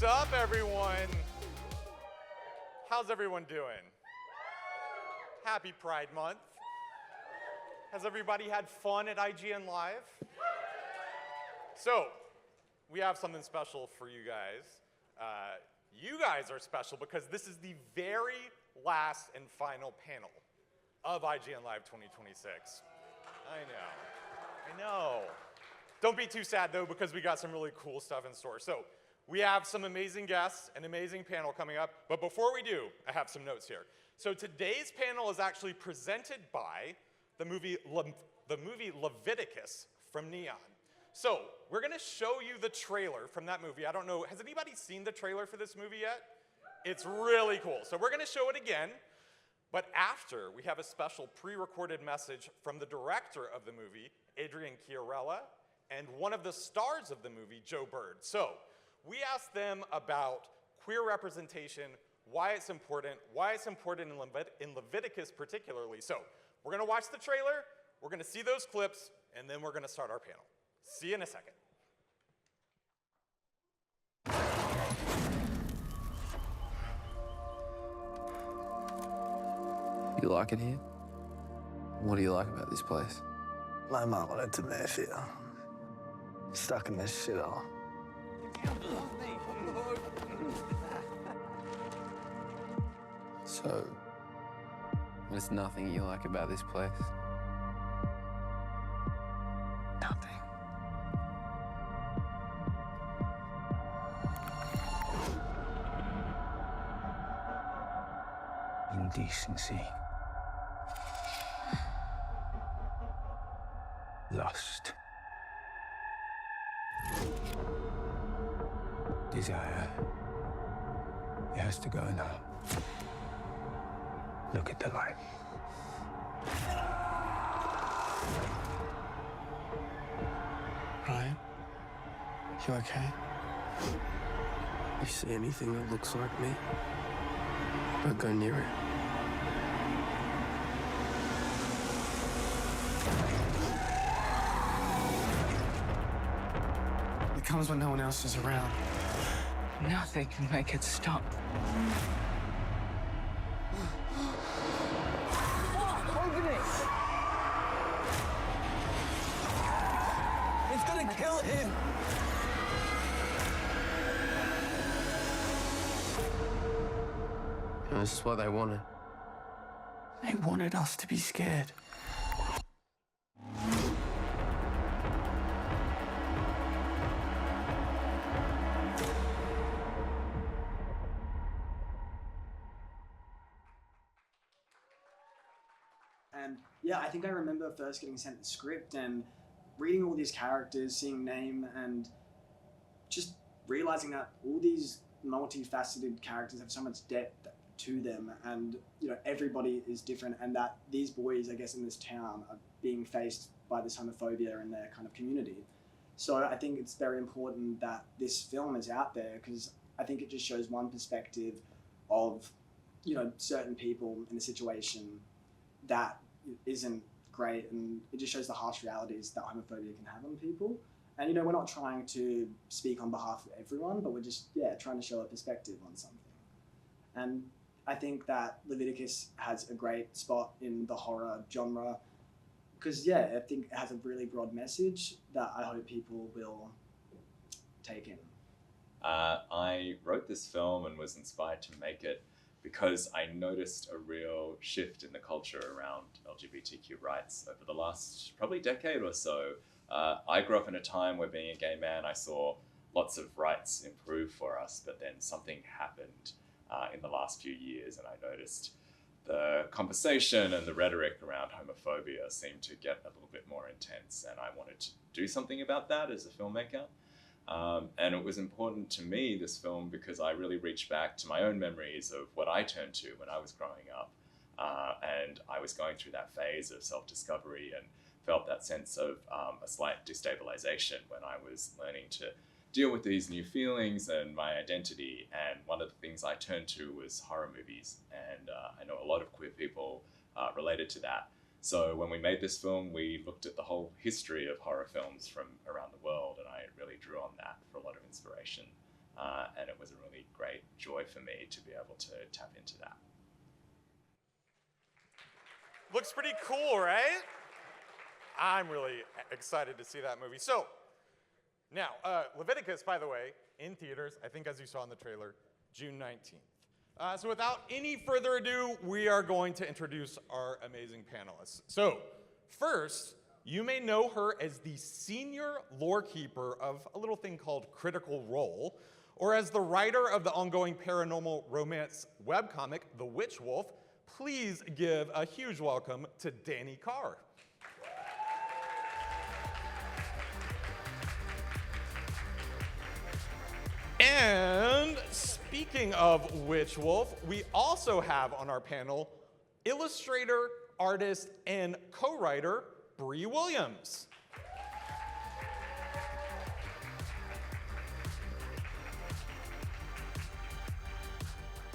What's up, everyone? How's everyone doing? Happy Pride Month. Has everybody had fun at IGN Live? So, we have something special for you guys. You guys are special because this is the very last and final panel of IGN Live 2026. I know. Don't be too sad, though, because we got some really cool stuff in store. So, we have some amazing guests, an amazing panel coming up. But before we do, I have some notes here. So today's panel is actually presented by the movie Leviticus from Neon. So we're going to show you the trailer from that movie. I don't know, has anybody seen the trailer for this movie yet? It's really cool. So we're going to show it again. But after, we have a special pre-recorded message from the director of the movie, Adrian Chiarella, and one of the stars of the movie, Joe Bird. So we asked them about queer representation, why it's important in Leviticus particularly. So we're going to watch the trailer, we're going to see those clips, and then we're going to start our panel. See you in a second. You like it here? What do you like about this place? My mom wanted to live here. Stuck in this shithole. So, there's nothing you like about this place? Nothing. Indecency. Lust. Desire. It has to go now. Look at the light. Ryan? You okay? You see anything that looks like me? Don't go near it. It comes when no one else is around. Nothing can make it stop. Open it! It's gonna kill him! And this is what they wanted. They wanted us to be scared. And yeah, I think I remember first getting sent the script and reading all these characters, seeing name, and just realizing that all these multifaceted characters have so much depth to them, and everybody is different, and that these boys, I guess, in this town are being faced by this homophobia in their kind of community. So I think it's very important that this film is out there, because I think it just shows one perspective of certain people in a situation that isn't great, and it just shows the harsh realities that homophobia can have on people. And we're not trying to speak on behalf of everyone, but we're just trying to show a perspective on something. And I think that Leviticus has a great spot in the horror genre, because I think it has a really broad message that I hope people will take in. I wrote this film and was inspired to make it because I noticed a real shift in the culture around LGBTQ rights over the last probably decade or so. I grew up in a time where, being a gay man, I saw lots of rights improve for us, but then something happened in the last few years, and I noticed the conversation and the rhetoric around homophobia seemed to get a little bit more intense, and I wanted to do something about that as a filmmaker. And it was important to me, this film, because I really reached back to my own memories of what I turned to when I was growing up. And I was going through that phase of self-discovery and felt that sense of a slight destabilization when I was learning to deal with these new feelings and my identity. And one of the things I turned to was horror movies. And I know a lot of queer people related to that. So when we made this film, we looked at the whole history of horror films from around the world, and I really drew on that for a lot of inspiration. and it was a really great joy for me to be able to tap into that. Looks pretty cool, right? I'm really excited to see that movie. So, now, Leviticus, by the way, in theaters, I think as you saw in the trailer, June 19th. So without any further ado, we are going to introduce our amazing panelists. So, first, you may know her as the senior lore keeper of a little thing called Critical Role, or as the writer of the ongoing paranormal romance webcomic, The Witch Wolf. Please give a huge welcome to Dani Carr. And speaking of Witch Wolf, we also have on our panel illustrator, artist, and co-writer Bree Williams.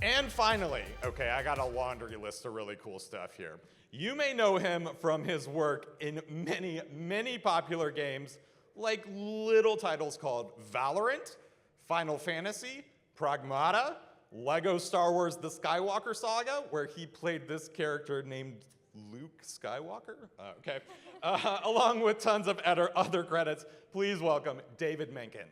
And finally, okay, I got a laundry list of really cool stuff here. You may know him from his work in many, many popular games, like little titles called Valorant, Final Fantasy, Pragmata, Lego Star Wars The Skywalker Saga, where he played this character named Luke Skywalker, okay, along with tons of other credits. Please welcome David Menkin.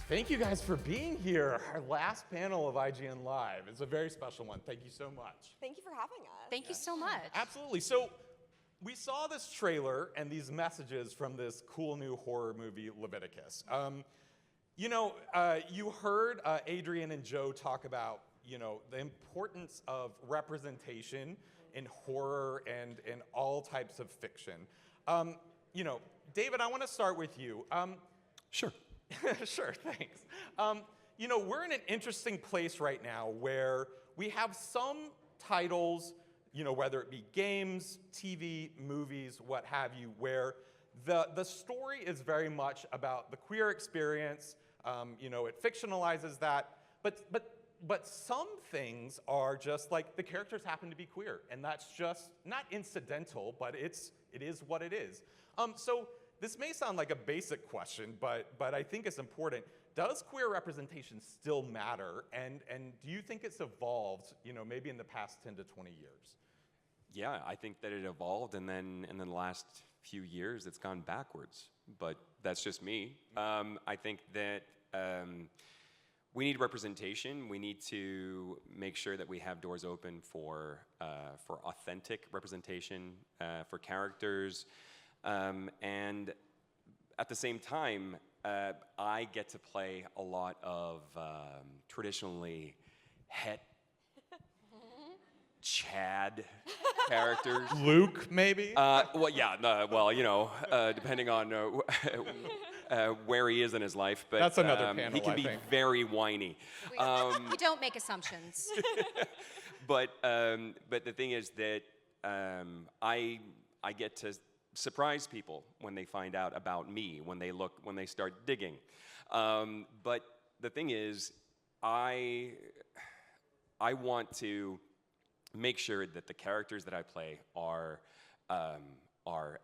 Thank you guys for being here. Our last panel of IGN Live. It's a very special one. Thank you so much. Thank you for having us. Thank you so much. Absolutely. So we saw this trailer and these messages from this cool new horror movie, Leviticus. You heard Adrian and Joe talk about, the importance of representation in horror and in all types of fiction. David, I want to start with you. Sure. Sure, thanks. We're in an interesting place right now where we have some titles, whether it be games, TV, movies, what have you, where the story is very much about the queer experience. It fictionalizes that, but some things are just like the characters happen to be queer, and that's just not incidental, but it is what it is. So this may sound like a basic question, but I think it's important. Does queer representation still matter, and do you think it's evolved, maybe in the past 10 to 20 years? Yeah, I think that it evolved, and then in the last few years, it's gone backwards. But that's just me. I think that we need representation. We need to make sure that we have doors open for authentic representation for characters. And at the same time, I get to play a lot of traditionally het Chad characters. Luke, maybe? Depending on where he is in his life. But that's another panel, he can be very whiny. We don't make assumptions. But the thing is that I get to surprise people when they find out about me, when they start digging. But the thing is, I want to make sure that the characters that I play are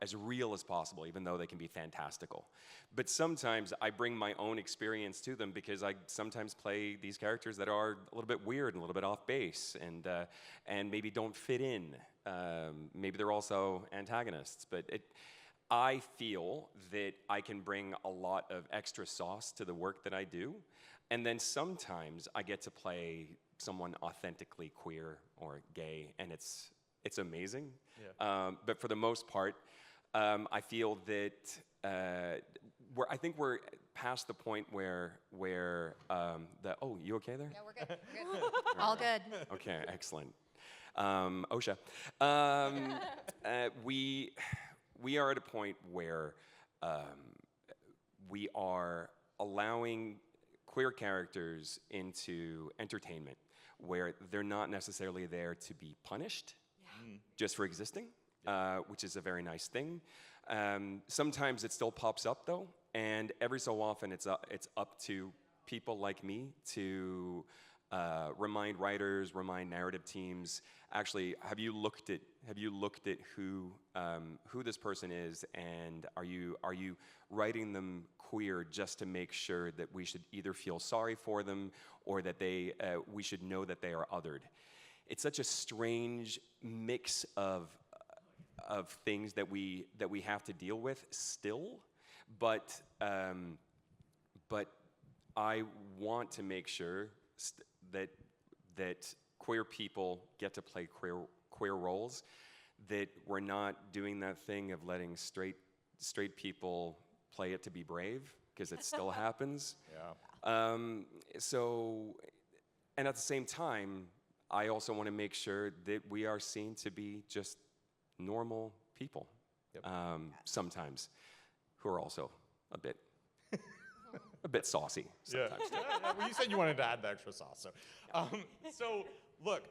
as real as possible, even though they can be fantastical. But sometimes I bring my own experience to them because I sometimes play these characters that are a little bit weird and a little bit off base and maybe don't fit in. Maybe they're also antagonists, but I feel that I can bring a lot of extra sauce to the work that I do, and then sometimes I get to play someone authentically queer or gay, and it's amazing. Yeah. But for the most part, I feel that I think we're past the point where oh, you okay there? Yeah, we're good. We're good. All good. Okay, excellent. OSHA. We are at a point where we are allowing queer characters into entertainment where they're not necessarily there to be punished just for existing, which is a very nice thing. Sometimes it still pops up though, and every so often it's up to people like me to remind writers, remind narrative teams. Actually, have you looked at who this person is, and are you writing them queer just to make sure that we should either feel sorry for them or that we should know that they are othered? It's such a strange mix of things that we have to deal with still, but I want to make sure that queer people get to play queer roles, that we're not doing that thing of letting straight people play it to be brave, because it still happens. Yeah. And at the same time, I also want to make sure that we are seen to be just normal people, sometimes, who are also a bit saucy sometimes. Yeah. Well, you said you wanted to add the extra sauce. So look,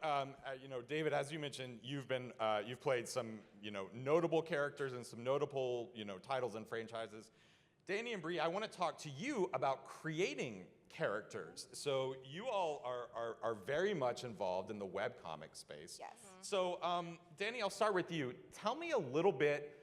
David, as you mentioned, you've played some, notable characters and some notable, titles and franchises. Dani and Bree, I want to talk to you about creating characters. So you all are very much involved in the webcomic space. Yes. So Dani, I'll start with you. Tell me a little bit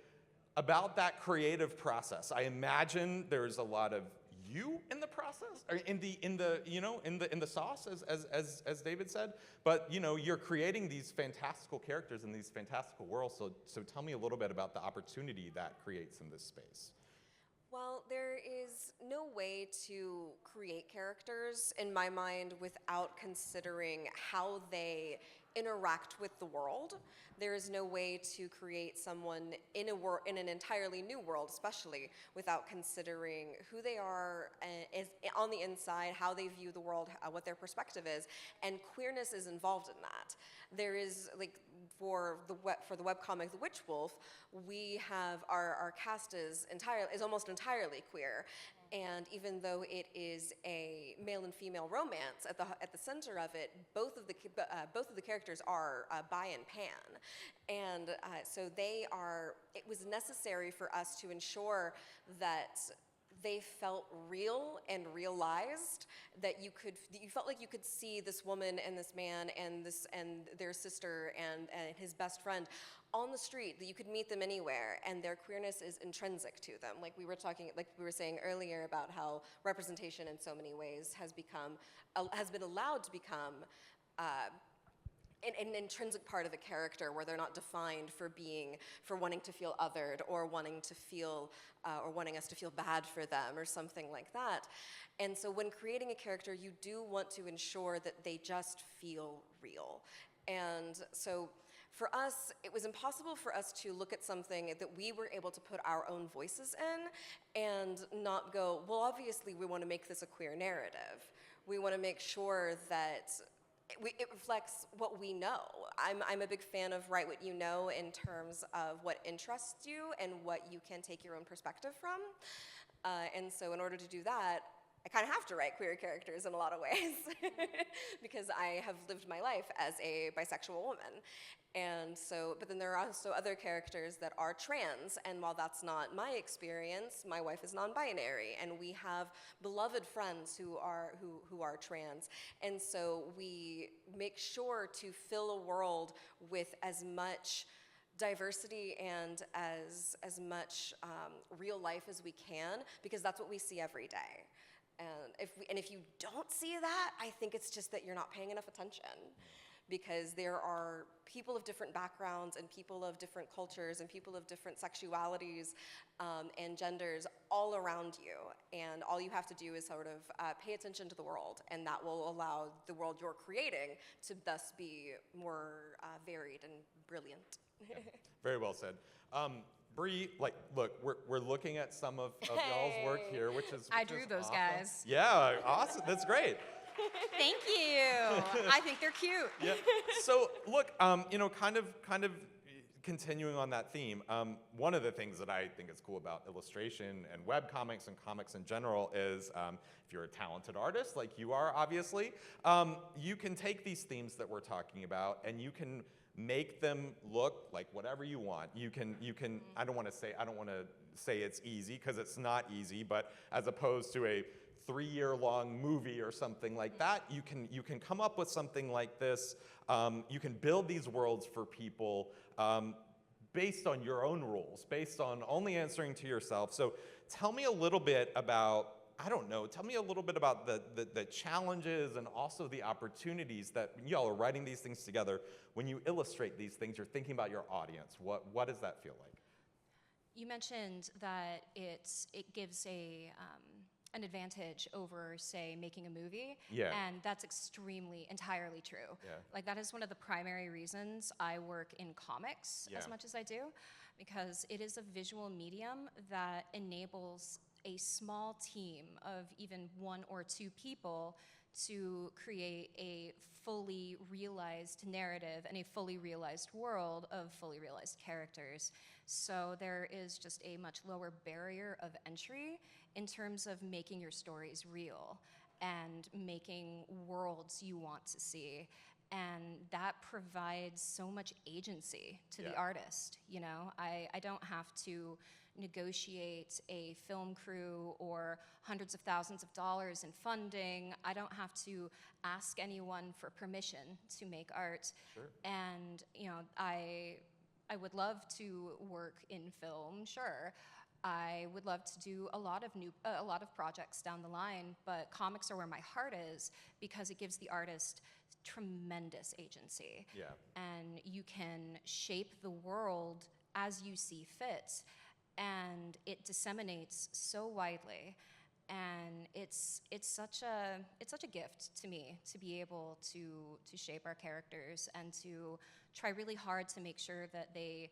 about that creative process. I imagine there's a lot of you in the process, or in the sauce, as David said. But you're creating these fantastical characters in these fantastical worlds. So tell me a little bit about the opportunity that creates in this space. Well, there is no way to create characters, in my mind, without considering how they interact with the world. There is no way to create someone in an entirely new world, especially, without considering who they are on the inside, how they view the world, what their perspective is, and queerness is involved in that. There is, for the webcomic The Witch Wolf, we have our cast is almost entirely queer, and even though it is a male and female romance, at the center of it, both of the characters are bi and pan, and so it was necessary for us to ensure that they felt real and realized, that you felt like you could see this woman and this man and their sister and his best friend on the street, that you could meet them anywhere, and their queerness is intrinsic to them. Like we were saying earlier about how representation in so many ways has been allowed to become an intrinsic part of a character, where they're not defined for wanting to feel othered, or wanting us to feel bad for them or something like that. And so when creating a character, you do want to ensure that they just feel real. And so for us, it was impossible for us to look at something that we were able to put our own voices in and not go, well, obviously we want to make this a queer narrative. We want to make sure that it reflects what we know. I'm a big fan of write what you know, in terms of what interests you and what you can take your own perspective from. And so in order to do that, I kind of have to write queer characters in a lot of ways because I have lived my life as a bisexual woman. And so, but then there are also other characters that are trans, and while that's not my experience, my wife is non-binary, and we have beloved friends who are trans. And so we make sure to fill a world with as much diversity and as much real life as we can, because that's what we see every day. And if you don't see that, I think it's just that you're not paying enough attention, because there are people of different backgrounds and people of different cultures and people of different sexualities and genders all around you. And all you have to do is sort of pay attention to the world, and that will allow the world you're creating to thus be more varied and brilliant. Yeah. Very well said. Bree, look, we're looking at some of y'all's work here, which is I drew those awesome. guys. Yeah, awesome. That's great. Thank you. I think they're cute. Yeah. So look, kind of continuing on that theme. One of the things that I think is cool about illustration and webcomics and comics in general is, if you're a talented artist like you are, obviously, you can take these themes that we're talking about and you can make them look like whatever you want. You can. I don't want to say it's easy, because it's not easy, but as opposed to a 3-year-long movie or something like that. You can come up with something like this. You can build these worlds for people based on your own rules, based on only answering to yourself. So tell me a little bit about, I don't know, tell me a little bit about the challenges and also the opportunities that y'all are writing these things together. When you illustrate these things, you're thinking about your audience. What does that feel like? You mentioned that it gives an advantage over, say, making a movie. Yeah. And that's entirely true. Yeah. Like, that is one of the primary reasons I work in comics as much as I do, because it is a visual medium that enables a small team of even 1 or 2 people to create a fully realized narrative and a fully realized world of fully realized characters. So there is just a much lower barrier of entry in terms of making your stories real and making worlds you want to see. And that provides so much agency to the artist. You know, I don't have to negotiate a film crew or hundreds of thousands of dollars in funding. I don't have to ask anyone for permission to make art. Sure. And you know, I would love to work in film, sure. I would love to do a lot of projects down the line, but comics are where my heart is because it gives the artist tremendous agency. Yeah. And you can shape the world as you see fit, and it disseminates so widely. And it's such a gift to me to be able to shape our characters and to try really hard to make sure that they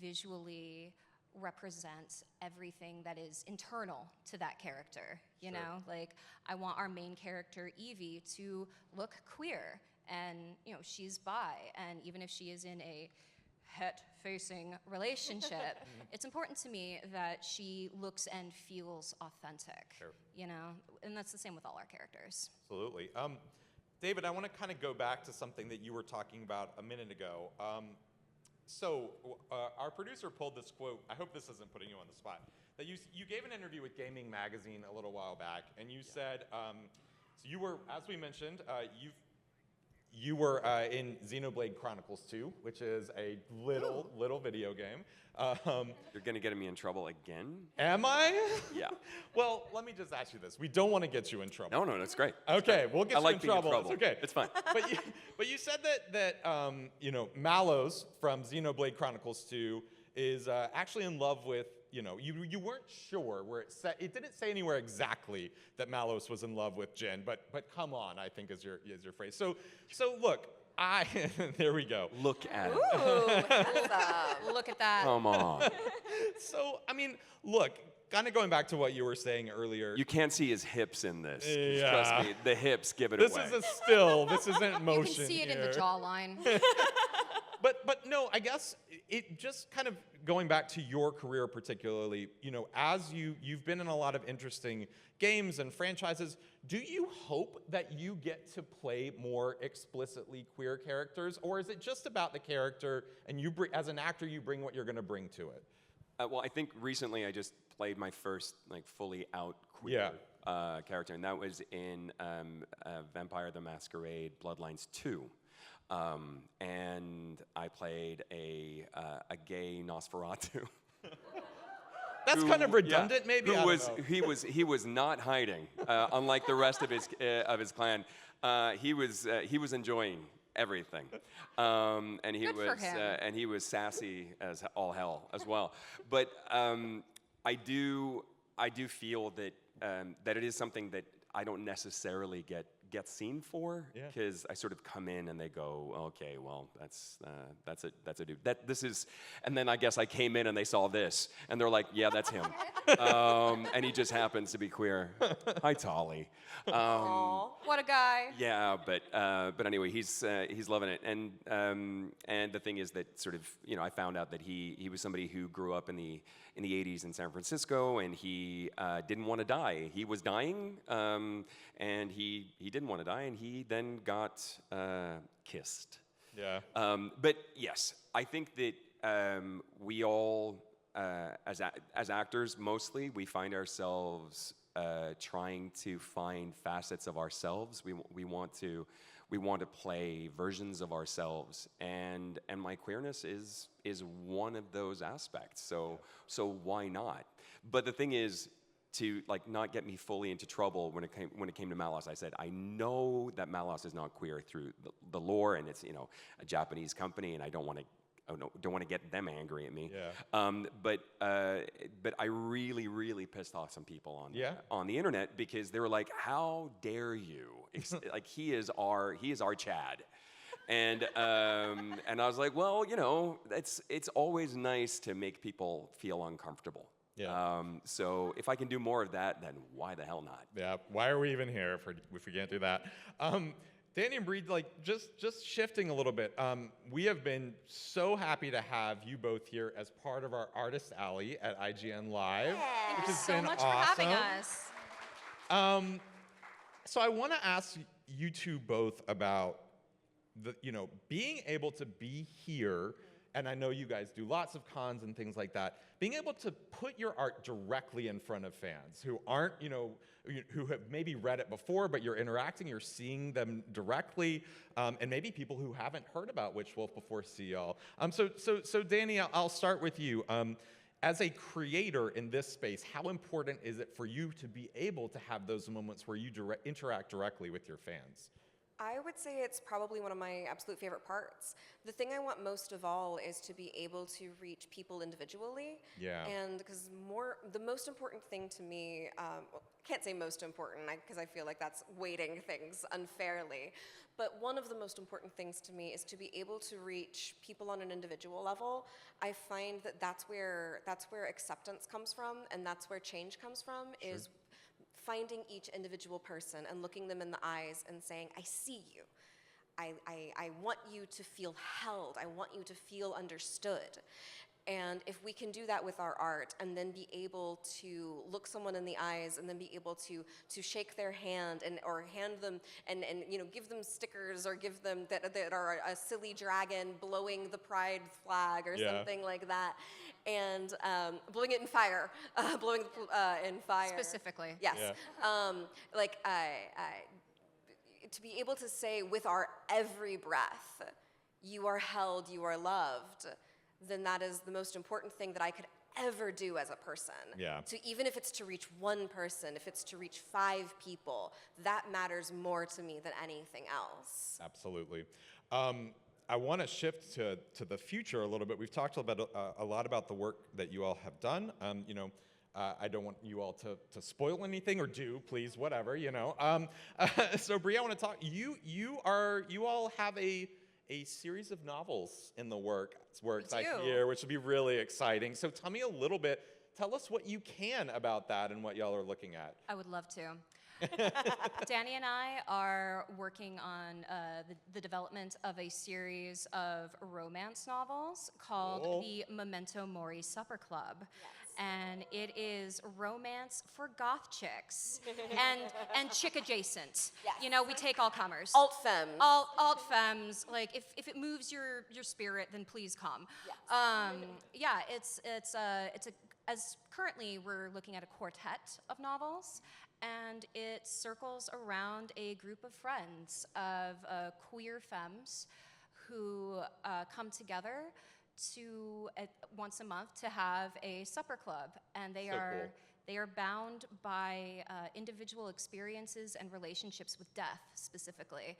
visually represent everything that is internal to that character. You know, like, I want our main character Evie to look queer, and you know, she's bi, and even if she is in a het-facing relationship, it's important to me that she looks and feels authentic. Sure. You know, and that's the same with all our characters. Absolutely. David, I want to kind of go back to something that you were talking about a minute ago. So our producer pulled this quote. I hope this isn't putting you on the spot. That you gave an interview with Gaming Magazine a little while back, and you said, so you were, as we mentioned, you were in Xenoblade Chronicles 2, which is a little video game. You're going to get me in trouble again? Am I? Yeah. Well, let me just ask you this. We don't want to get you in trouble. No, that's great. Okay, we'll get I you like in being trouble. in trouble. It's okay. It's fine. But you said that you know, Mallows from Xenoblade Chronicles 2 is actually in love with, you know, you weren't sure where it said, it didn't say anywhere exactly that Mallows was in love with Jin, but come on, I think is your phrase. So look, there we go. Look at it. Ooh, look at that. Come on. So, I mean, look, kind of going back to what you were saying earlier. You can't see his hips in this. Yeah. Trust me, the hips give it This away. is a still. This isn't motion. You can see it in here. the jawline. But no, I guess it just kind of going back to your career particularly, you know, as you've been in a lot of interesting games and franchises, do you hope that you get to play more explicitly queer characters, or is it just about the character and you as an actor you bring what you're going to bring to it? Well, I think recently I just played my first like fully out queer character, and that was in Vampire the Masquerade Bloodlines 2. And I played a gay Nosferatu. That's kind of redundant, maybe. He was not hiding, unlike the rest of his clan. He was enjoying everything, and he was sassy as all hell as well. But I do feel that that it is something that I don't necessarily get seen for, because I sort of come in and they go, okay, well, that's a dude. And then I guess I came in and they saw this and they're like, yeah, that's him, and he just happens to be queer. Hi, Tolly. What a guy. Yeah, but anyway, he's loving it, and the thing is that sort of, you know, I found out that he was somebody who grew up in the 80s in San Francisco, and he didn't want to die. He was dying, and he didn't want to die, and he then got kissed. Yeah. But yes, I think that we all, as actors mostly, we find ourselves trying to find facets of ourselves. We want to play versions of ourselves, and my queerness is one of those aspects. So why not? But the thing is, to like not get me fully into trouble when it came to Malos, I said I know that Malos is not queer through the lore, and it's a Japanese company, and I don't want to get them angry at me. Yeah. But I really pissed off some people on the internet because they were like, "How dare you? Like he is our Chad." And I was like, well, it's always nice to make people feel uncomfortable. Yeah. So if I can do more of that, then why the hell not? Yeah. Why are we even here if we can't do that? Dani and Bree, like just shifting a little bit. We have been so happy to have you both here as part of our Artist Alley at IGN Live. Thank you so much for having us. So I want to ask you two both about being able to be here, and I know you guys do lots of cons and things like that, being able to put your art directly in front of fans who aren't, who have maybe read it before, but you're interacting, you're seeing them directly, and maybe people who haven't heard about Witch Wolf before see y'all. So Dani, I'll start with you. As a creator in this space, how important is it for you to be able to have those moments where you interact directly with your fans? I would say it's probably one of my absolute favorite parts. The thing I want most of all is to be able to reach people individually. Yeah. And because the most important thing to me, well, I can't say most important because I feel like that's weighting things unfairly, but one of the most important things to me is to be able to reach people on an individual level. I find that that's where acceptance comes from, and that's where change comes from, is finding each individual person and looking them in the eyes and saying, I see you. I want you to feel held. I want you to feel understood. And if we can do that with our art and then be able to look someone in the eyes and then be able to shake their hand or hand them and give them stickers or give them that are a silly dragon blowing the pride flag or something like that, and blowing it in fire, in fire. Specifically. Yes. Yeah. To be able to say with our every breath, you are held, you are loved, then that is the most important thing that I could ever do as a person. Yeah. Even if it's to reach one person, if it's to reach 5 people, that matters more to me than anything else. Absolutely. I want to shift to the future a little bit. We've talked a lot about the work that you all have done. I don't want you all to spoil anything, or do, please, whatever, So Bree, I want to talk, you all have a series of novels in the works I hear, which will be really exciting. So tell me a little bit, tell us what you can about that and what y'all are looking at. I would love to. Dani and I are working on the development of a series of romance novels called the Memento Mori Supper Club. Yes. And it is romance for goth chicks and chick adjacent. Yes. We take all comers. Alt femmes. Alt femmes. Like if it moves your spirit, then please come. Yes. As currently we're looking at a quartet of novels, and it circles around a group of friends of queer femmes who come together to once a month to have a supper club, and they are bound by individual experiences and relationships with death specifically,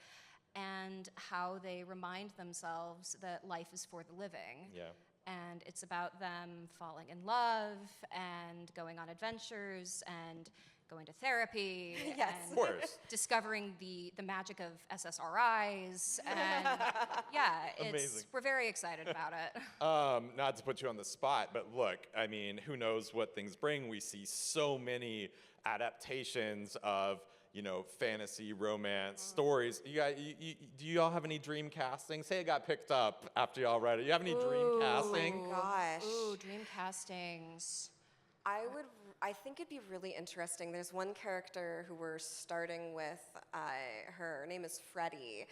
and how they remind themselves that life is for the living. Yeah. And it's about them falling in love and going on adventures and going to therapy Yes. and Of course. discovering the magic of SSRIs. And Amazing. we're very excited about it. Not to put you on the spot, but look, I mean, who knows what things bring? We see so many adaptations of fantasy romance stories. Do you all have any dream casting? Say it got picked up after y'all read it. You have any dream casting? Oh my gosh. Ooh, dream castings. I think it'd be really interesting. There's one character who we're starting with. Her name is Freddie.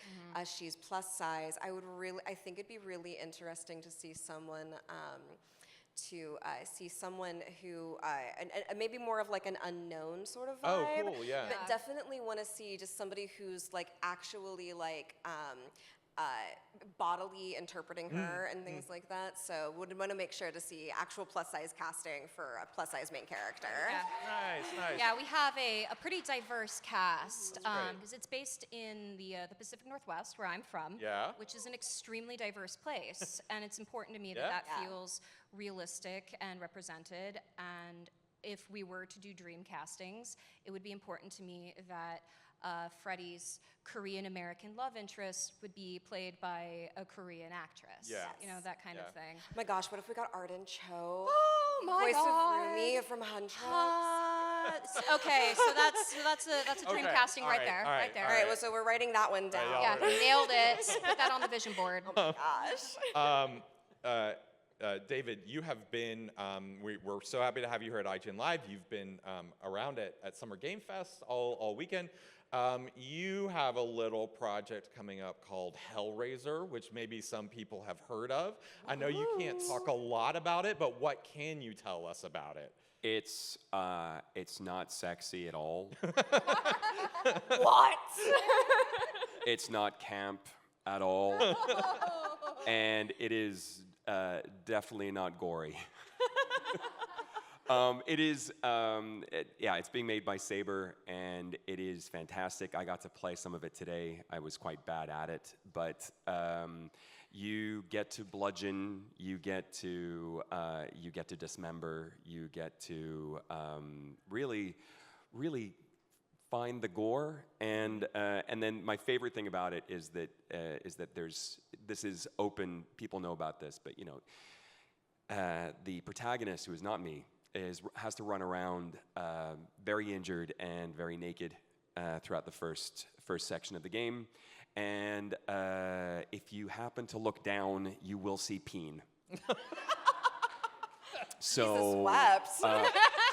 She's plus size. I think it'd be really interesting to see someone to see someone who, and maybe more of like an unknown sort of Oh, vibe. cool, yeah. But definitely want to see just somebody who's like actually like bodily interpreting her and things like that. So would want to make sure to see actual plus-size casting for a plus-size main character. Nice. Yeah, we have a pretty diverse cast great. because it's based in the Pacific Northwest, where I'm from, Yeah. which is an extremely diverse place, and it's important to me that Yeah. that Yeah. feels realistic and represented. And if we were to do dream castings, it would be important to me that Freddie's Korean-American love interest would be played by a Korean actress. Yeah. You know, that kind of Yeah. thing. Oh my gosh, what if we got Arden Cho? Oh my Voice God. of Rumi from Huntress. Okay, so that's a dream Okay, casting all right right, there, all right, right there. All right, well, so we're writing that one down. y'all Yeah, are- nailed it. Put that on the vision board. Gosh. David, you have been, we're so happy to have you here at IGN Live. You've been around at Summer Game Fest all weekend. You have a little project coming up called Hellraiser, which maybe some people have heard of. I know you can't talk a lot about it, but what can you tell us about it? It's not sexy at all. What? It's not camp at all. And it is definitely not gory. It is, it's being made by Saber, and it is fantastic. I got to play some of it today. I was quite bad at it, but you get to bludgeon, you get to dismember, you get to really find the gore, and then my favorite thing about it is that this is open. People know about this, but the protagonist, who is not me, has to run around very injured and very naked throughout the first section of the game, and if you happen to look down, you will see peen. So,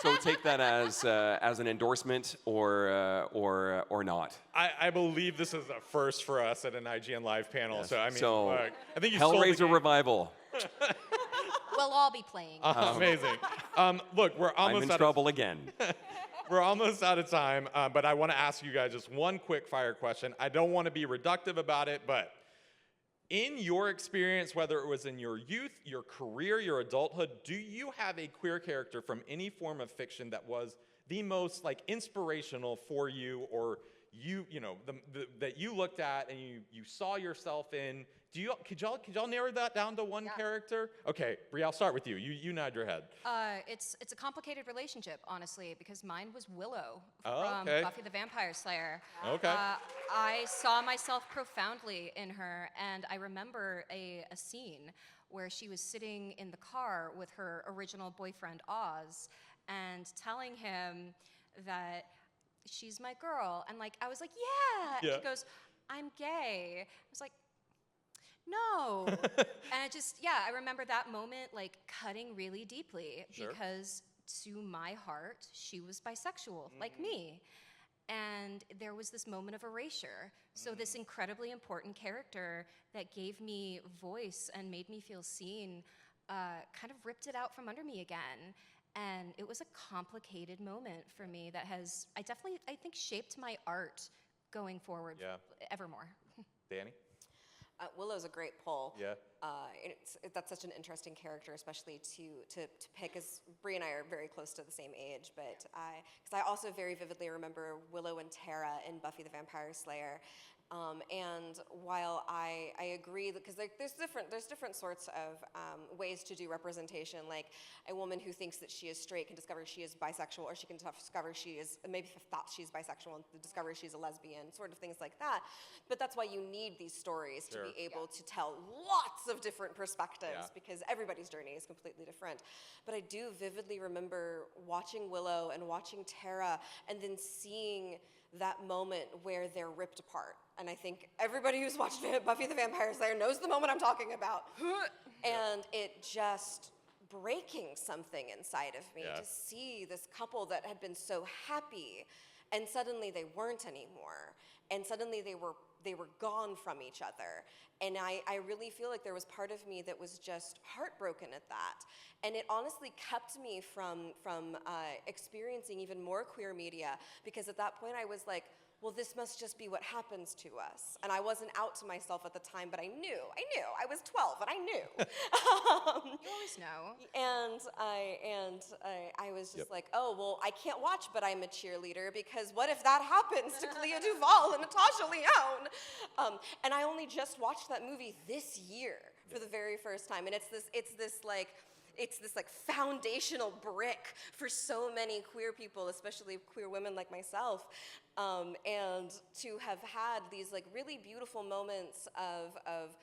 so take that as an endorsement or not. I believe this is a first for us at an IGN Live panel. Yes. So I mean, So, I think you sold the Hellraiser game. revival. We'll all be playing. Amazing. Look, we're I'm almost in out trouble again. We're almost out of time, but I want to ask you guys just one quick fire question. I don't want to be reductive about it, but in your experience, whether it was in your youth, your career, your adulthood, do you have a queer character from any form of fiction that was the most like inspirational for you, or that you looked at and you saw yourself in? Could y'all narrow that down to one character? Okay, Bree, I'll start with you. You nod your head. It's a complicated relationship, honestly, because mine was Willow Oh, from okay. Buffy the Vampire Slayer. Okay. I saw myself profoundly in her, and I remember a scene where she was sitting in the car with her original boyfriend, Oz, and telling him that she's my girl. And like, I was like, yeah. Yeah. And she goes, I'm gay. I was like, no. And I remember that moment like cutting really deeply Sure. because to my heart, she was bisexual, like me. And there was this moment of erasure. So this incredibly important character that gave me voice and made me feel seen kind of ripped it out from under me again. And it was a complicated moment for me that has, I think, shaped my art going forward evermore. Dani? Willow's a great pull. Yeah. That's such an interesting character, especially to pick, as Bree and I are very close to the same age, but because I also very vividly remember Willow and Tara in Buffy the Vampire Slayer. And while I agree, because there's different sorts of ways to do representation. Like a woman who thinks that she is straight can discover she is bisexual, or she can discover she is maybe thought she's bisexual and discover she's a lesbian, sort of things like that. But that's why you need these stories to be able to tell lots of different perspectives, because everybody's journey is completely different. But I do vividly remember watching Willow and watching Tara, and then seeing that moment where they're ripped apart. And I think everybody who's watched Buffy the Vampire Slayer knows the moment I'm talking about. And it just breaking something inside of me to see this couple that had been so happy, and suddenly they weren't anymore. And suddenly they were gone from each other. And I really feel like there was part of me that was just heartbroken at that. And it honestly kept me from experiencing even more queer media, because at that point I was like, well, this must just be what happens to us. And I wasn't out to myself at the time, but I knew. I was 12, and I knew. You always know. And I was just like, oh, well, I can't watch But I'm a Cheerleader, because what if that happens to Clea Duvall and Natasha Lyonne? And I only just watched that movie this year for the very first time. And it's this foundational brick for so many queer people, especially queer women like myself. And to have had these like really beautiful moments of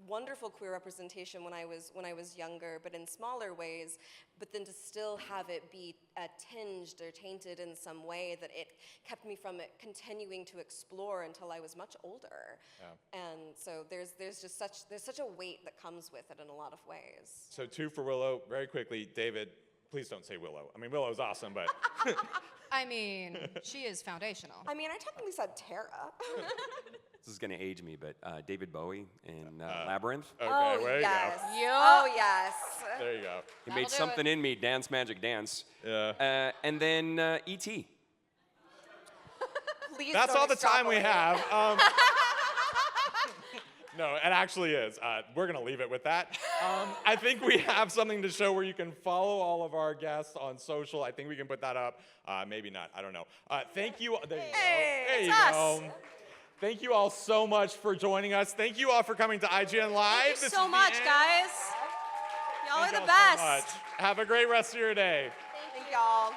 wonderful queer representation when I was younger, but in smaller ways, but then to still have it be tinged or tainted in some way that it kept me from it continuing to explore until I was much older. Yeah. And so there's such a weight that comes with it in a lot of ways. So 2 for Willow. Very quickly, David, please don't say Willow. I mean, Willow's awesome, but... I mean, she is foundational. I mean, I technically said Tara. This is going to age me, but David Bowie in Labyrinth. Okay, oh, there yes. you go. Oh, yes. There you go. He made something in me, Dance Magic Dance. Yeah. And then E.T. Please That's don't all the time we extrapolate. have. No, it actually is. We're going to leave it with that. I think we have something to show where you can follow all of our guests on social. I think we can put that up. Maybe not. I don't know. Thank you. There you go. There you go. Thank you all so much for joining us. Thank you all for coming to IGN Live. Thank you so much, guys. Y'all are the best. So much. Have a great rest of your day. Thank y'all.